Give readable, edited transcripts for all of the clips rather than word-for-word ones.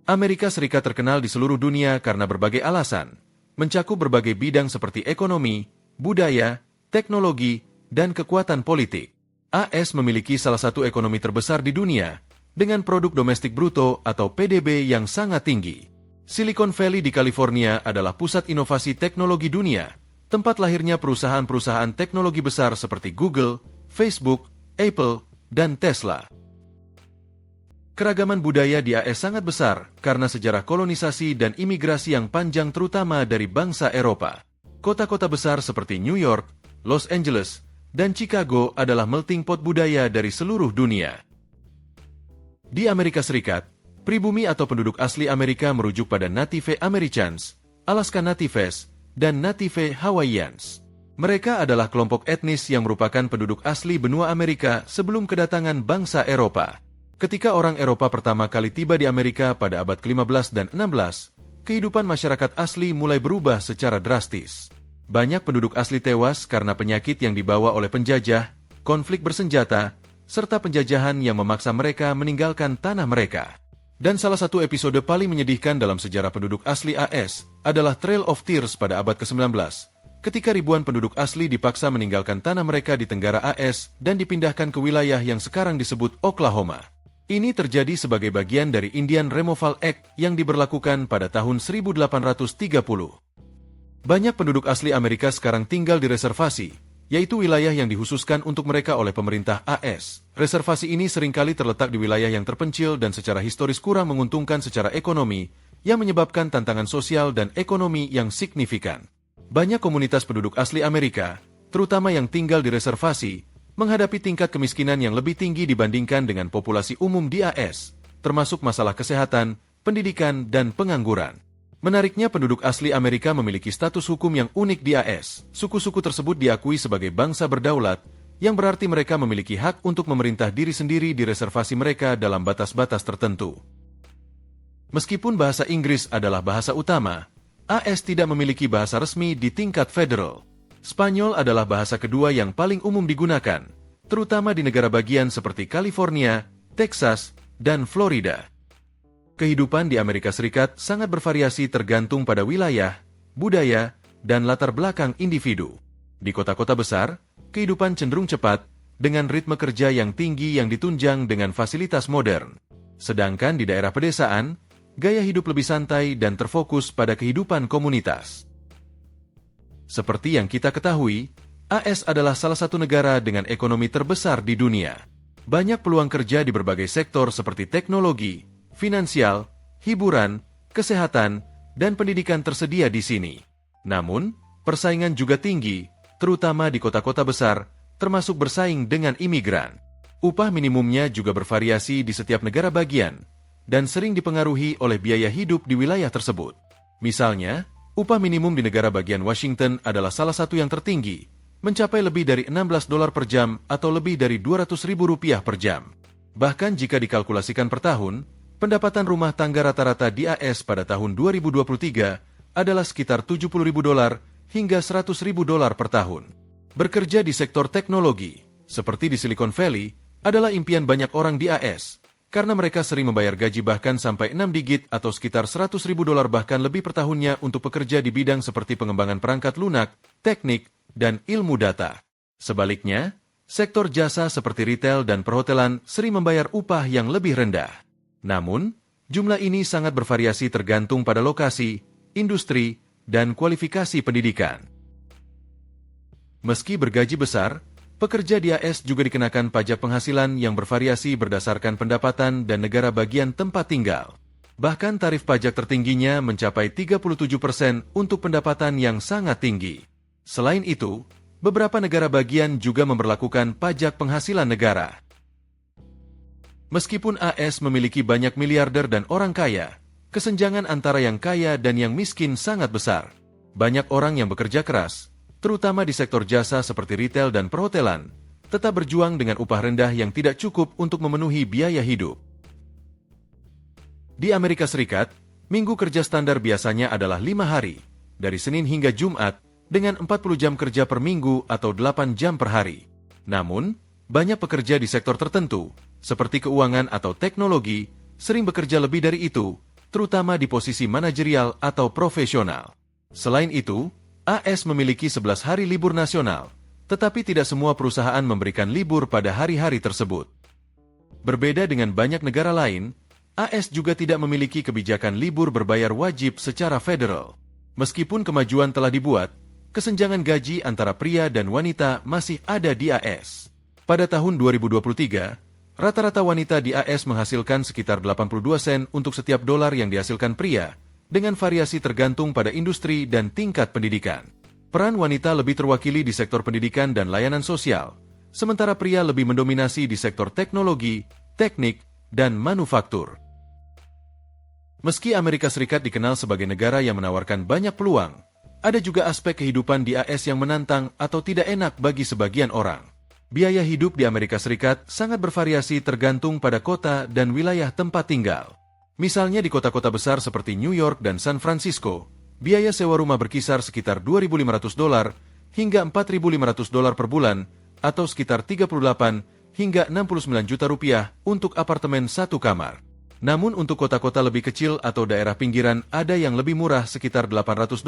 Amerika Serikat terkenal di seluruh dunia karena berbagai alasan, mencakup berbagai bidang seperti ekonomi, budaya, teknologi, dan kekuatan politik. AS memiliki salah satu ekonomi terbesar di dunia, dengan produk domestik bruto atau PDB yang sangat tinggi. Silicon Valley di California adalah pusat inovasi teknologi dunia, tempat lahirnya perusahaan-perusahaan teknologi besar seperti Google, Facebook, Apple, dan Tesla. Keragaman budaya di AS sangat besar karena sejarah kolonisasi dan imigrasi yang panjang terutama dari bangsa Eropa. Kota-kota besar seperti New York, Los Angeles, dan Chicago adalah melting pot budaya dari seluruh dunia. Di Amerika Serikat, pribumi atau penduduk asli Amerika merujuk pada Native Americans, Alaska Natives, dan Native Hawaiians. Mereka adalah kelompok etnis yang merupakan penduduk asli benua Amerika sebelum kedatangan bangsa Eropa. Ketika orang Eropa pertama kali tiba di Amerika pada abad ke-15 dan 16, kehidupan masyarakat asli mulai berubah secara drastis. Banyak penduduk asli tewas karena penyakit yang dibawa oleh penjajah, konflik bersenjata, serta penjajahan yang memaksa mereka meninggalkan tanah mereka. Dan salah satu episode paling menyedihkan dalam sejarah penduduk asli AS adalah Trail of Tears pada abad ke-19, ketika ribuan penduduk asli dipaksa meninggalkan tanah mereka di tenggara AS dan dipindahkan ke wilayah yang sekarang disebut Oklahoma. Ini terjadi sebagai bagian dari Indian Removal Act yang diberlakukan pada tahun 1830. Banyak penduduk asli Amerika sekarang tinggal di reservasi, yaitu wilayah yang dikhususkan untuk mereka oleh pemerintah AS. Reservasi ini seringkali terletak di wilayah yang terpencil dan secara historis kurang menguntungkan secara ekonomi, yang menyebabkan tantangan sosial dan ekonomi yang signifikan. Banyak komunitas penduduk asli Amerika, terutama yang tinggal di reservasi, menghadapi tingkat kemiskinan yang lebih tinggi dibandingkan dengan populasi umum di AS, termasuk masalah kesehatan, pendidikan, dan pengangguran. Menariknya, penduduk asli Amerika memiliki status hukum yang unik di AS. Suku-suku tersebut diakui sebagai bangsa berdaulat, yang berarti mereka memiliki hak untuk memerintah diri sendiri di reservasi mereka dalam batas-batas tertentu. Meskipun bahasa Inggris adalah bahasa utama, AS tidak memiliki bahasa resmi di tingkat federal. Spanyol adalah bahasa kedua yang paling umum digunakan, terutama di negara bagian seperti California, Texas, dan Florida. Kehidupan di Amerika Serikat sangat bervariasi tergantung pada wilayah, budaya, dan latar belakang individu. Di kota-kota besar, kehidupan cenderung cepat, dengan ritme kerja yang tinggi yang ditunjang dengan fasilitas modern. Sedangkan di daerah pedesaan, gaya hidup lebih santai dan terfokus pada kehidupan komunitas. Seperti yang kita ketahui, AS adalah salah satu negara dengan ekonomi terbesar di dunia. Banyak peluang kerja di berbagai sektor seperti teknologi, finansial, hiburan, kesehatan, dan pendidikan tersedia di sini. Namun, persaingan juga tinggi, terutama di kota-kota besar, termasuk bersaing dengan imigran. Upah minimumnya juga bervariasi di setiap negara bagian, dan sering dipengaruhi oleh biaya hidup di wilayah tersebut. Misalnya, upah minimum di negara bagian Washington adalah salah satu yang tertinggi, mencapai lebih dari $16 per jam atau lebih dari Rp200.000 per jam. Bahkan jika dikalkulasikan per tahun, pendapatan rumah tangga rata-rata di AS pada tahun 2023 adalah sekitar $70.000 hingga $100.000 per tahun. Bekerja di sektor teknologi, seperti di Silicon Valley, adalah impian banyak orang di AS, karena mereka sering membayar gaji bahkan sampai 6 digit atau sekitar $100.000 bahkan lebih per tahunnya untuk bekerja di bidang seperti pengembangan perangkat lunak, teknik, dan ilmu data. Sebaliknya, sektor jasa seperti retail dan perhotelan sering membayar upah yang lebih rendah. Namun, jumlah ini sangat bervariasi tergantung pada lokasi, industri, dan kualifikasi pendidikan. Meski bergaji besar, pekerja di AS juga dikenakan pajak penghasilan yang bervariasi berdasarkan pendapatan dan negara bagian tempat tinggal. Bahkan tarif pajak tertingginya mencapai 37% untuk pendapatan yang sangat tinggi. Selain itu, beberapa negara bagian juga memberlakukan pajak penghasilan negara. Meskipun AS memiliki banyak miliarder dan orang kaya, kesenjangan antara yang kaya dan yang miskin sangat besar. Banyak orang yang bekerja keras, terutama di sektor jasa seperti retail dan perhotelan, tetap berjuang dengan upah rendah yang tidak cukup untuk memenuhi biaya hidup. Di Amerika Serikat, minggu kerja standar biasanya adalah 5 hari, dari Senin hingga Jumat, dengan 40 jam kerja per minggu atau 8 jam per hari. Namun, banyak pekerja di sektor tertentu, seperti keuangan atau teknologi, sering bekerja lebih dari itu, terutama di posisi manajerial atau profesional. Selain itu, AS memiliki 11 hari libur nasional, tetapi tidak semua perusahaan memberikan libur pada hari-hari tersebut. Berbeda dengan banyak negara lain, AS juga tidak memiliki kebijakan libur berbayar wajib secara federal. Meskipun kemajuan telah dibuat, kesenjangan gaji antara pria dan wanita masih ada di AS. Pada tahun 2023, rata-rata wanita di AS menghasilkan sekitar 82 sen untuk setiap dolar yang dihasilkan pria, dengan variasi tergantung pada industri dan tingkat pendidikan. Peran wanita lebih terwakili di sektor pendidikan dan layanan sosial, sementara pria lebih mendominasi di sektor teknologi, teknik, dan manufaktur. Meski Amerika Serikat dikenal sebagai negara yang menawarkan banyak peluang, ada juga aspek kehidupan di AS yang menantang atau tidak enak bagi sebagian orang. Biaya hidup di Amerika Serikat sangat bervariasi tergantung pada kota dan wilayah tempat tinggal. Misalnya di kota-kota besar seperti New York dan San Francisco, biaya sewa rumah berkisar sekitar $2.500 hingga $4.500 per bulan, atau sekitar 38 hingga 69 juta rupiah untuk apartemen satu kamar. Namun untuk kota-kota lebih kecil atau daerah pinggiran ada yang lebih murah sekitar $800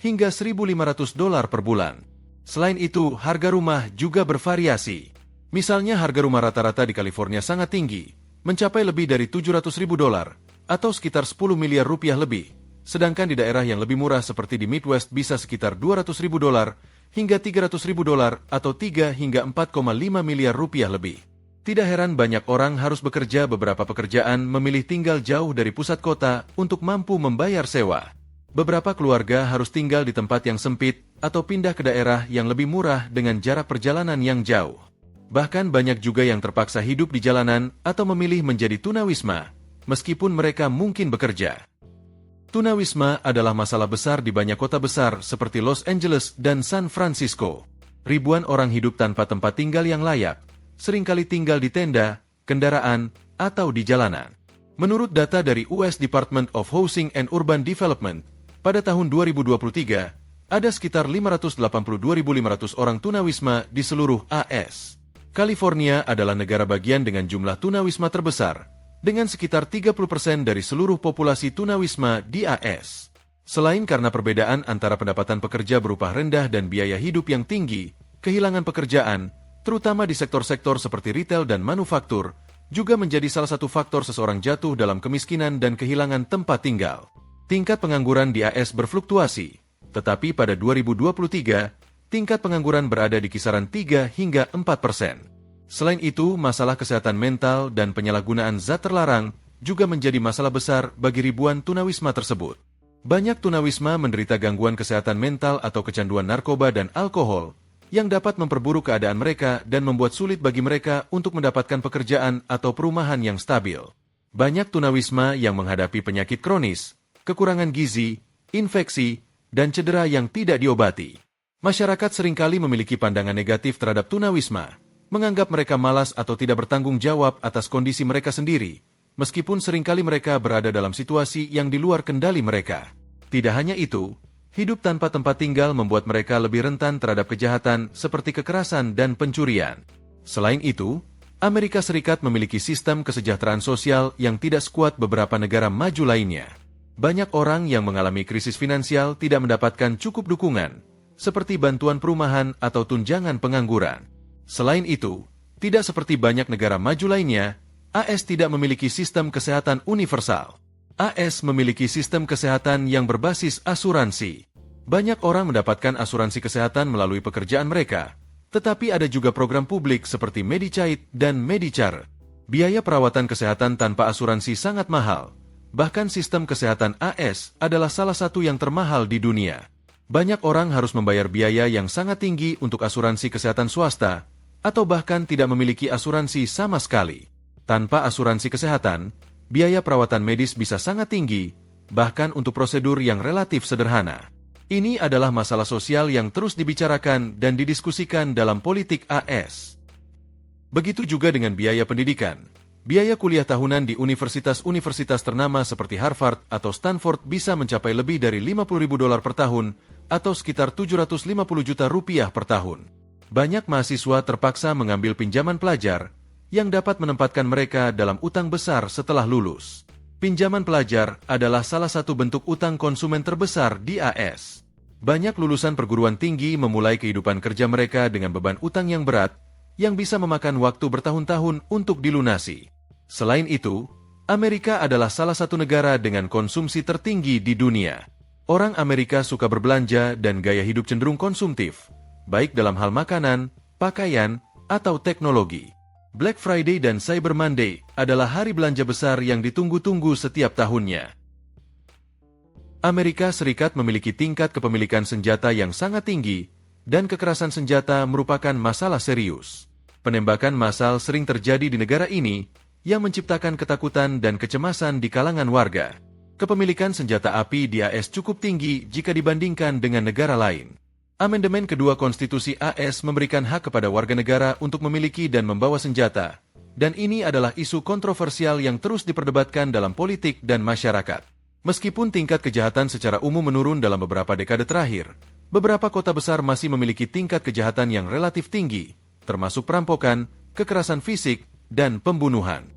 hingga $1.500 per bulan. Selain itu, harga rumah juga bervariasi. Misalnya harga rumah rata-rata di California sangat tinggi, mencapai lebih dari $700.000 atau sekitar 10 miliar rupiah lebih. Sedangkan di daerah yang lebih murah seperti di Midwest bisa sekitar $200.000 hingga $300.000 atau 3 hingga 4,5 miliar rupiah lebih. Tidak heran banyak orang harus bekerja beberapa pekerjaan memilih tinggal jauh dari pusat kota untuk mampu membayar sewa. Beberapa keluarga harus tinggal di tempat yang sempit atau pindah ke daerah yang lebih murah dengan jarak perjalanan yang jauh. Bahkan banyak juga yang terpaksa hidup di jalanan atau memilih menjadi tunawisma, meskipun mereka mungkin bekerja. Tunawisma adalah masalah besar di banyak kota besar seperti Los Angeles dan San Francisco. Ribuan orang hidup tanpa tempat tinggal yang layak, seringkali tinggal di tenda, kendaraan, atau di jalanan. Menurut data dari US Department of Housing and Urban Development, pada tahun 2023, ada sekitar 582.500 orang tunawisma di seluruh AS. California adalah negara bagian dengan jumlah tunawisma terbesar, dengan sekitar 30% dari seluruh populasi tunawisma di AS. Selain karena perbedaan antara pendapatan pekerja berupa rendah dan biaya hidup yang tinggi, kehilangan pekerjaan, terutama di sektor-sektor seperti retail dan manufaktur, juga menjadi salah satu faktor seseorang jatuh dalam kemiskinan dan kehilangan tempat tinggal. Tingkat pengangguran di AS berfluktuasi, tetapi pada 2023, tingkat pengangguran berada di kisaran 3 hingga 4%. Selain itu, masalah kesehatan mental dan penyalahgunaan zat terlarang juga menjadi masalah besar bagi ribuan tunawisma tersebut. Banyak tunawisma menderita gangguan kesehatan mental atau kecanduan narkoba dan alkohol, yang dapat memperburuk keadaan mereka dan membuat sulit bagi mereka untuk mendapatkan pekerjaan atau perumahan yang stabil. Banyak tunawisma yang menghadapi penyakit kronis, kekurangan gizi, infeksi, dan cedera yang tidak diobati. Masyarakat seringkali memiliki pandangan negatif terhadap tunawisma, menganggap mereka malas atau tidak bertanggung jawab atas kondisi mereka sendiri, meskipun seringkali mereka berada dalam situasi yang di luar kendali mereka. Tidak hanya itu, hidup tanpa tempat tinggal membuat mereka lebih rentan terhadap kejahatan seperti kekerasan dan pencurian. Selain itu, Amerika Serikat memiliki sistem kesejahteraan sosial yang tidak sekuat beberapa negara maju lainnya. Banyak orang yang mengalami krisis finansial tidak mendapatkan cukup dukungan, seperti bantuan perumahan atau tunjangan pengangguran. Selain itu, tidak seperti banyak negara maju lainnya, AS tidak memiliki sistem kesehatan universal. AS memiliki sistem kesehatan yang berbasis asuransi. Banyak orang mendapatkan asuransi kesehatan melalui pekerjaan mereka, tetapi ada juga program publik seperti Medicaid dan Medicare. Biaya perawatan kesehatan tanpa asuransi sangat mahal. Bahkan sistem kesehatan AS adalah salah satu yang termahal di dunia. Banyak orang harus membayar biaya yang sangat tinggi untuk asuransi kesehatan swasta, atau bahkan tidak memiliki asuransi sama sekali. Tanpa asuransi kesehatan, biaya perawatan medis bisa sangat tinggi, bahkan untuk prosedur yang relatif sederhana. Ini adalah masalah sosial yang terus dibicarakan dan didiskusikan dalam politik AS. Begitu juga dengan biaya pendidikan. Biaya kuliah tahunan di universitas-universitas ternama seperti Harvard atau Stanford bisa mencapai lebih dari $50.000 per tahun atau sekitar 750 juta rupiah per tahun. Banyak mahasiswa terpaksa mengambil pinjaman pelajar yang dapat menempatkan mereka dalam utang besar setelah lulus. Pinjaman pelajar adalah salah satu bentuk utang konsumen terbesar di AS. Banyak lulusan perguruan tinggi memulai kehidupan kerja mereka dengan beban utang yang berat, yang bisa memakan waktu bertahun-tahun untuk dilunasi. Selain itu, Amerika adalah salah satu negara dengan konsumsi tertinggi di dunia. Orang Amerika suka berbelanja dan gaya hidup cenderung konsumtif, baik dalam hal makanan, pakaian, atau teknologi. Black Friday dan Cyber Monday adalah hari belanja besar yang ditunggu-tunggu setiap tahunnya. Amerika Serikat memiliki tingkat kepemilikan senjata yang sangat tinggi, dan kekerasan senjata merupakan masalah serius. Penembakan massal sering terjadi di negara ini, yang menciptakan ketakutan dan kecemasan di kalangan warga. Kepemilikan senjata api di AS cukup tinggi jika dibandingkan dengan negara lain. Amandemen kedua Konstitusi AS memberikan hak kepada warga negara untuk memiliki dan membawa senjata, dan ini adalah isu kontroversial yang terus diperdebatkan dalam politik dan masyarakat. Meskipun tingkat kejahatan secara umum menurun dalam beberapa dekade terakhir, beberapa kota besar masih memiliki tingkat kejahatan yang relatif tinggi, termasuk perampokan, kekerasan fisik, dan pembunuhan.